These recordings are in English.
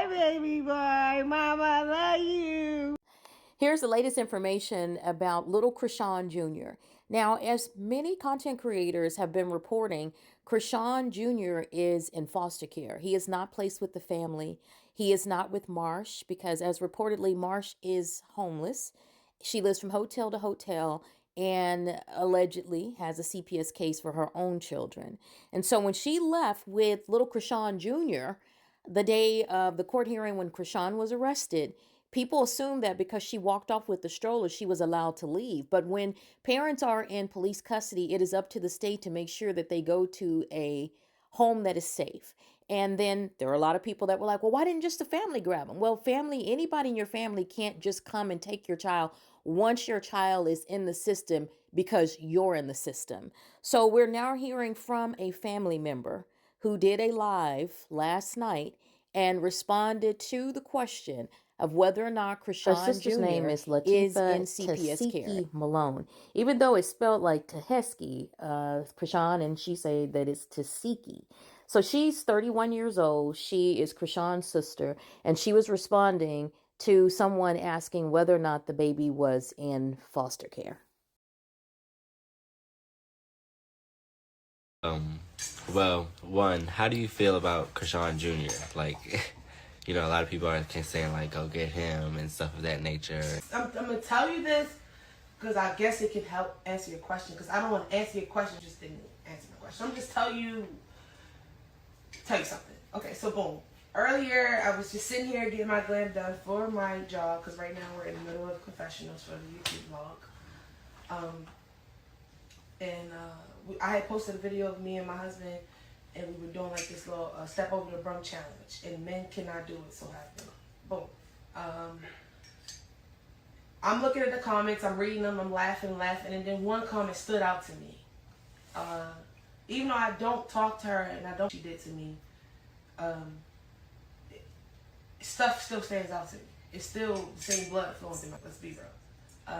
Hi, baby boy. Mama, love you. Here's the latest information about little Chrisean Jr. Now, as many content creators have been reporting, Chrisean Jr. is in foster care. He is not placed with the family. He is not with Marsh because, as reportedly, Marsh is homeless. She lives from hotel to hotel and allegedly has a CPS case for her own children. And so when she left with little Chrisean Jr., the day of the court hearing when Chrisean was arrested, people assumed that because she walked off with the stroller, she was allowed to leave. But when parents are in police custody, it is up to the state to make sure that they go to a home that is safe. And then there are a lot of people that were like, well, why didn't just the family grab them? Well, family, anybody in your family can't just come and take your child once your child is in the system because you're in the system. So we're now hearing from a family member who did a live last night and responded to the question of whether or not Chrisean Her sister's name Jr. is is Latifah in CPS care. Tasiki Malone. Even though it's spelled like Teheski, Chrisean, and she say that it's Tasiki. So she's 31 years old. She is Chrisean's sister, and she was responding to someone asking whether or not the baby was in foster care. Well, one, how do you feel about Chrisean Jr.? Like, a lot of people are saying, like, go get him and stuff of that nature. I'm going to tell you this because I guess it could help answer your question, because I don't want to answer your question, just didn't answer my question. I'm just tell you something. Okay, so boom. Earlier, I was just sitting here getting my glam done for my job, because right now we're in the middle of confessionals for the YouTube vlog. I had posted a video of me and my husband, and we were doing like this little step over the broom challenge, and men cannot do it, so have them. Boom. I'm looking at the comments, I'm reading them, I'm laughing, and then one comment stood out to me. Even though I don't talk to her, and I don't, she did to me, stuff still stands out to me. It's still the same blood flowing through me, let's be real.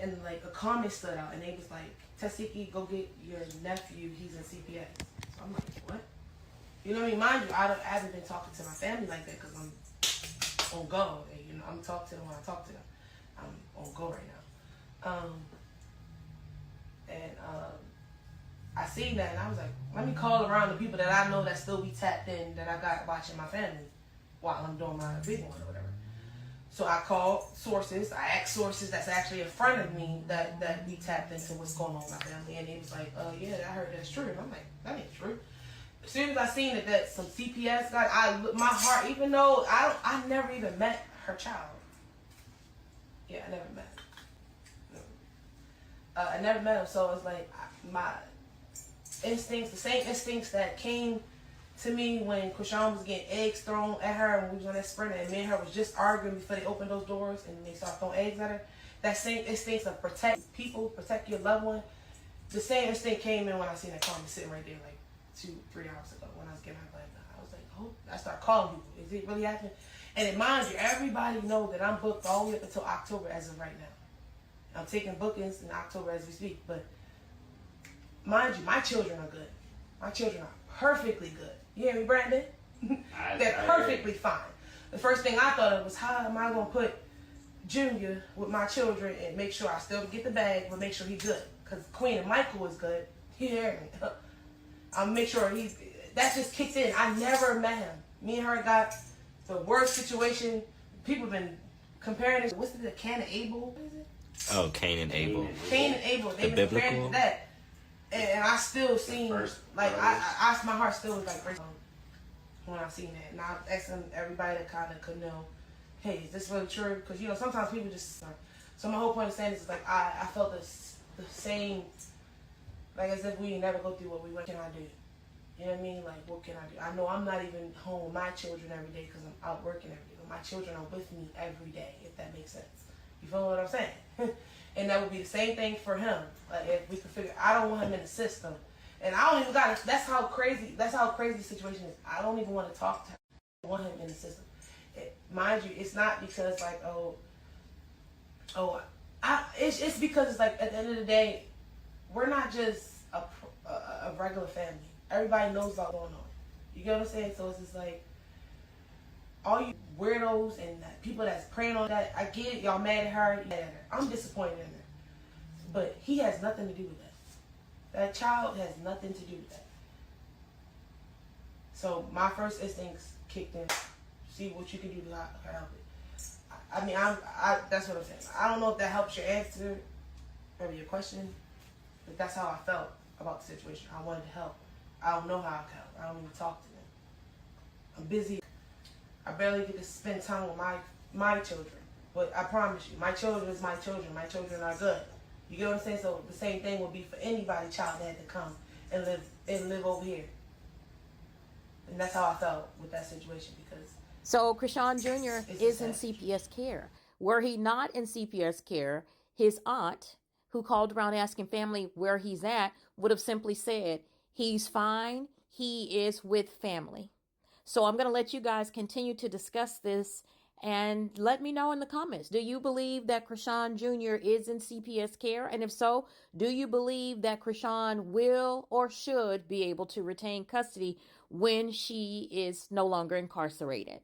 And like a comment stood out, and they was like, Tasiki, go get your nephew, he's in CPS. So I'm like, what? You know what I mean? Mind you, I haven't been talking to my family like that because I'm on go. And, I'm talking to them when I talk to them. I'm on go right now. I seen that, and I was like, let me call around the people that I know that still be tapped in, that I got watching my family while I'm doing my big one or whatever. So I called sources. I asked sources that's actually in front of me that we tapped into what's going on with my family, and it was like, yeah, I heard that's true. And I'm like, that ain't true. As soon as I seen that some CPS guy, my heart, even though I never even met her child. Yeah, I never met him. I never met him, so it's like my instincts, the same instincts that came to me when Chrisean was getting eggs thrown at her when we was on that sprinter, and me and her was just arguing before they opened those doors and they started throwing eggs at her. That same instinct of protect people, protect your loved one, the same instinct came in when I seen that comment sitting right there like 2-3 hours ago when I was getting my glam done. I was like, oh, I started calling people. Is it really happening? And it mind you, everybody know that I'm booked all the way up until October as of right now. I'm taking bookings in October as we speak, but mind you, my children are good. My children are perfectly good. You hear me, Brandon? They're perfectly fine. The first thing I thought of was, how am I going to put Junior with my children and make sure I still get the bag, but make sure he's good? Because Queen and Michael is good. You hear me? I'll make sure that just kicked in. I never met him. Me and her got the worst situation. People have been comparing it. What's it, Cain and Abel? What is it? Oh, Cain and Abel. Cain and Abel. They've been comparing it to that. And I still seen, like, I my heart still was like breaking when I seen that. And I asked everybody that kind of could know, hey, is this really true? Because, sometimes people just, so my whole point of saying this is, like, I felt the same, like, as if we never go through what we went. What can I do? You know what I mean? Like, what can I do? I know I'm not even home with my children every day because I'm out working every day. But my children are with me every day, if that makes sense. You feel what I'm saying? And that would be the same thing for him. Like, if we could figure, I don't want him in the system. And I don't even got, that's how crazy the situation is. I don't even want to talk to him. I want him in the system. Mind you, it's not because like, it's because it's like, at the end of the day, we're not just a regular family. Everybody knows what's going on. You get what I'm saying? So it's just like, All you weirdos and people that's praying on that, I get it. Y'all mad at her. I'm disappointed in her. But he has nothing to do with that. That child has nothing to do with that. So my first instincts kicked in. See what you can do to help it. I mean, that's what I'm saying. I don't know if that helps your answer or your question, but that's how I felt about the situation. I wanted to help. I don't know how I can help. I don't even talk to them. I'm busy. I barely get to spend time with my children. But I promise you, my children is my children. My children are good. You get what I'm saying? So the same thing would be for anybody child that had to come and live over here. And that's how I felt with that situation because So Chrisean Jr. is in CPS care. Were he not in CPS care, his aunt, who called around asking family where he's at, would have simply said, he's fine, he is with family. So I'm going to let you guys continue to discuss this and let me know in the comments. Do you believe that Chrisean Jr. is in CPS care? And if so, do you believe that Chrisean will or should be able to retain custody when she is no longer incarcerated?